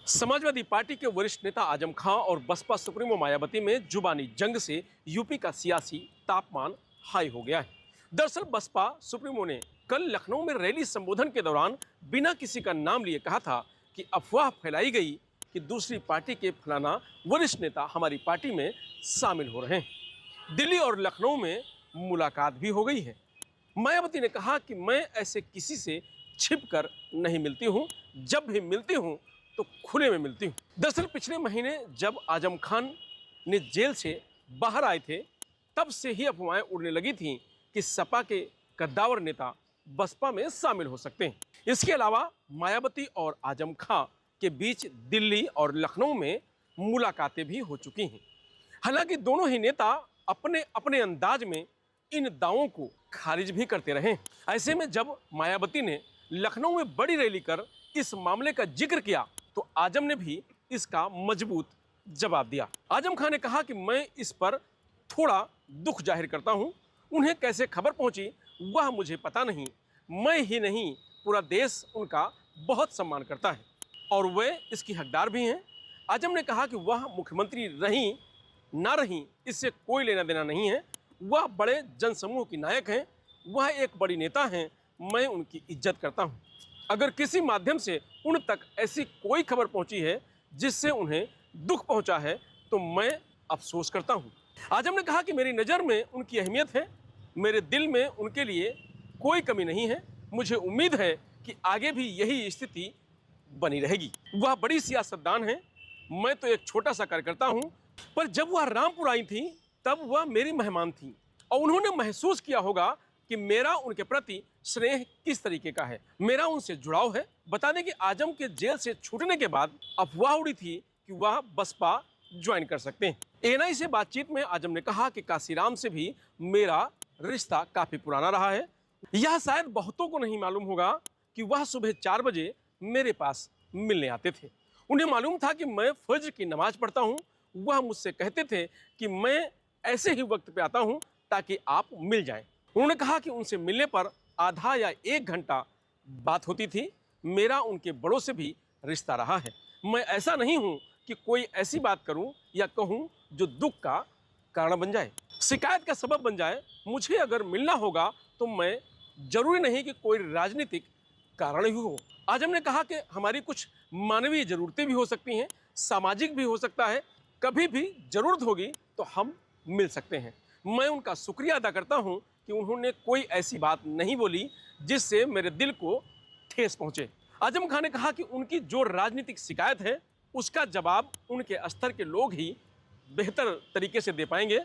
Samajwadi party के वरिष्ठ नेता आजम खां और बसपा सुप्रीमो मायावती में जुबानी जंग से यूपी का सियासी तापमान हाई हो गया है। दरअसल बसपा सुप्रीमो ने कल लखनऊ में रैली संबोधन के दौरान बिना किसी का नाम लिए कहा था कि अफवाह फैलाई गई कि दूसरी पार्टी के फलाना वरिष्ठ नेता हमारी पार्टी में शामिल हो रहे हैं। दिल्ली और लखनऊ में मुलाकात भी हो गई है। मायावती ने कहा कि मैं ऐसे किसी से छिप कर नहीं मिलती हूँ, जब भी मिलती हूँ तो खुले में मिलती हूँ। दरअसल पिछले महीने जब आजम खान ने जेल से बाहर आए थे, तब से ही अफवाहें उड़ने लगी थीं कि सपा के कद्दावर नेता बसपा में शामिल हो सकते हैं। इसके अलावा मायावती और आजम खां के बीच दिल्ली और लखनऊ में मुलाकातें भी हो चुकी हैं। हालांकि दोनों ही नेता अपने अपने अंदाज में इन दावों को खारिज भी करते रहे। ऐसे में जब मायावती ने लखनऊ में बड़ी रैली कर इस मामले का जिक्र किया तो आजम ने भी इसका मजबूत जवाब दिया। आजम खान ने कहा कि मैं इस पर थोड़ा दुख जाहिर करता हूं। उन्हें कैसे खबर पहुंची वह मुझे पता नहीं। मैं ही नहीं, पूरा देश उनका बहुत सम्मान करता है और वे इसकी हकदार भी हैं। आजम ने कहा कि वह मुख्यमंत्री रहीं ना रहीं इससे कोई लेना देना नहीं है। वह बड़े जनसमूह की नायक हैं, वह एक बड़ी नेता हैं, मैं उनकी इज्जत करता हूं। अगर किसी माध्यम से उन तक ऐसी कोई खबर पहुंची है जिससे उन्हें दुख पहुंचा है तो मैं अफसोस करता हूं। आजम ने कहा कि मेरी नज़र में उनकी अहमियत है, मेरे दिल में उनके लिए कोई कमी नहीं है। मुझे उम्मीद है कि आगे भी यही स्थिति बनी रहेगी। वह बड़ी सियासतदान है, मैं तो एक छोटा सा कार्यकर्ता हूं। पर जब वह रामपुर आई थी तब वह मेरी मेहमान थी और उन्होंने महसूस किया होगा कि मेरा उनके प्रति स्नेह किस तरीके का है, मेरा उनसे जुड़ाव है। बता दें कि आजम के जेल से छूटने के बाद अफवाह उड़ी थी कि वह बसपा ज्वाइन कर सकते हैं। एएनआई से बातचीत में आजम ने कहा कि काशीराम से भी मेरा रिश्ता काफी पुराना रहा है। यह शायद बहुतों को नहीं मालूम होगा कि वह सुबह 4 बजे मेरे पास मिलने आते थे। उन्हें मालूम था कि मैं फज्र की नमाज पढ़ता हूँ। वह मुझसे कहते थे कि मैं ऐसे ही वक्त पे आता हूँ ताकि आप मिल जाएं। उन्होंने कहा कि उनसे मिलने पर आधा या 1 घंटा बात होती थी। मेरा उनके बड़ों से भी रिश्ता रहा है। मैं ऐसा नहीं हूं कि कोई ऐसी बात करूं या कहूं जो दुख का कारण बन जाए, शिकायत का सबब बन जाए। मुझे अगर मिलना होगा तो मैं जरूरी नहीं कि कोई राजनीतिक कारण ही हो। आजम ने कहा कि हमारी कुछ मानवीय ज़रूरतें भी हो सकती हैं, सामाजिक भी हो सकता है। कभी भी ज़रूरत होगी तो हम मिल सकते हैं। मैं उनका शुक्रिया अदा करता हूं कि उन्होंने कोई ऐसी बात नहीं बोली जिससे मेरे दिल को ठेस पहुंचे। आजम खान ने कहा कि उनकी जो राजनीतिक शिकायत है उसका जवाब उनके स्तर के लोग ही बेहतर तरीके से दे पाएंगे।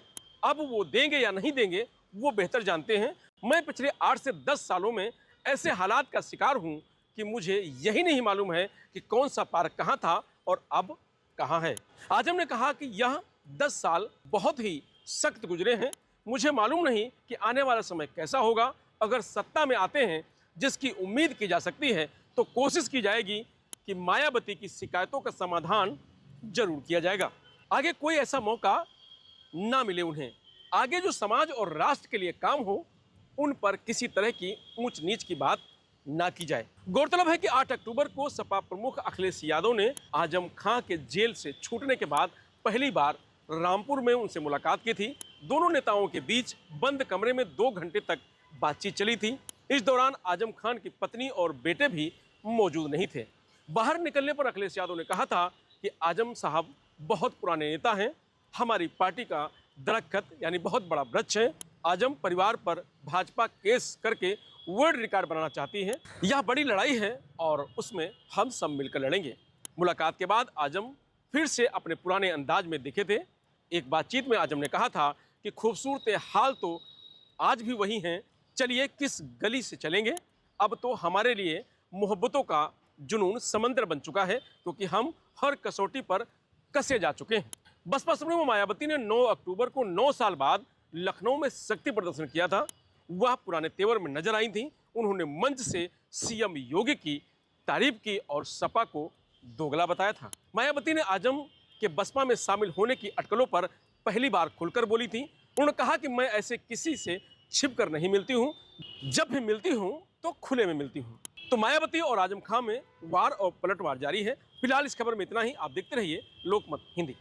अब वो देंगे या नहीं देंगे वो बेहतर जानते हैं। मैं पिछले 8 से 10 सालों में ऐसे हालात का शिकार हूँ कि मुझे यही नहीं मालूम है कि कौन सा पार्क कहाँ था और अब कहाँ है। आजम ने कहा कि यह 10 साल बहुत ही सख्त गुजरे हैं। मुझे मालूम नहीं कि आने वाला समय कैसा होगा। अगर सत्ता में आते हैं जिसकी उम्मीद की जा सकती है तो कोशिश की जाएगी कि मायावती की शिकायतों का समाधान जरूर किया जाएगा। आगे कोई ऐसा मौका ना मिले उन्हें। आगे जो समाज और राष्ट्र के लिए काम हो उन पर किसी तरह की ऊंच नीच की बात ना की जाए। गौरतलब है कि 8 अक्टूबर को सपा प्रमुख अखिलेश यादव ने आजम खां के जेल से छूटने के बाद पहली बार रामपुर में उनसे मुलाकात की थी। दोनों नेताओं के बीच बंद कमरे में 2 घंटे तक बातचीत चली थी। इस दौरान आजम खान की पत्नी और बेटे भी मौजूद नहीं थे। बाहर निकलने पर अखिलेश यादव ने कहा था कि आजम साहब बहुत पुराने नेता हैं, हमारी पार्टी का दरख्त यानी बहुत बड़ा वृक्ष है। आजम परिवार पर भाजपा केस करके वर्ल्ड रिकॉर्ड बनाना चाहती है। यह बड़ी लड़ाई है और उसमें हम सब मिलकर लड़ेंगे। मुलाकात के बाद आजम फिर से अपने पुराने अंदाज में दिखे थे। एक बातचीत में आजम ने कहा था कि खूबसूरत हाल तो आज भी वही हैं, चलिए किस गली से चलेंगे। अब तो हमारे लिए मोहब्बतों का जुनून समंदर बन चुका है क्योंकि हम हर कसौटी पर कसे जा चुके हैं। बसपा सुप्रीमो मायावती ने 9 अक्टूबर को 9 साल बाद लखनऊ में शक्ति प्रदर्शन किया था। वह पुराने तेवर में नजर आई थी। उन्होंने मंच से सीएम योगी की तारीफ की और सपा को दोगला बताया था। मायावती ने आजम के बसपा में शामिल होने की अटकलों पर पहली बार खुलकर बोली थी। उन्होंने कहा कि मैं ऐसे किसी से छिप कर नहीं मिलती हूँ, जब भी मिलती हूँ तो खुले में मिलती हूँ। तो मायावती और आजम खां में वार और पलटवार जारी है। फिलहाल इस खबर में इतना ही। आप देखते रहिए लोकमत हिंदी।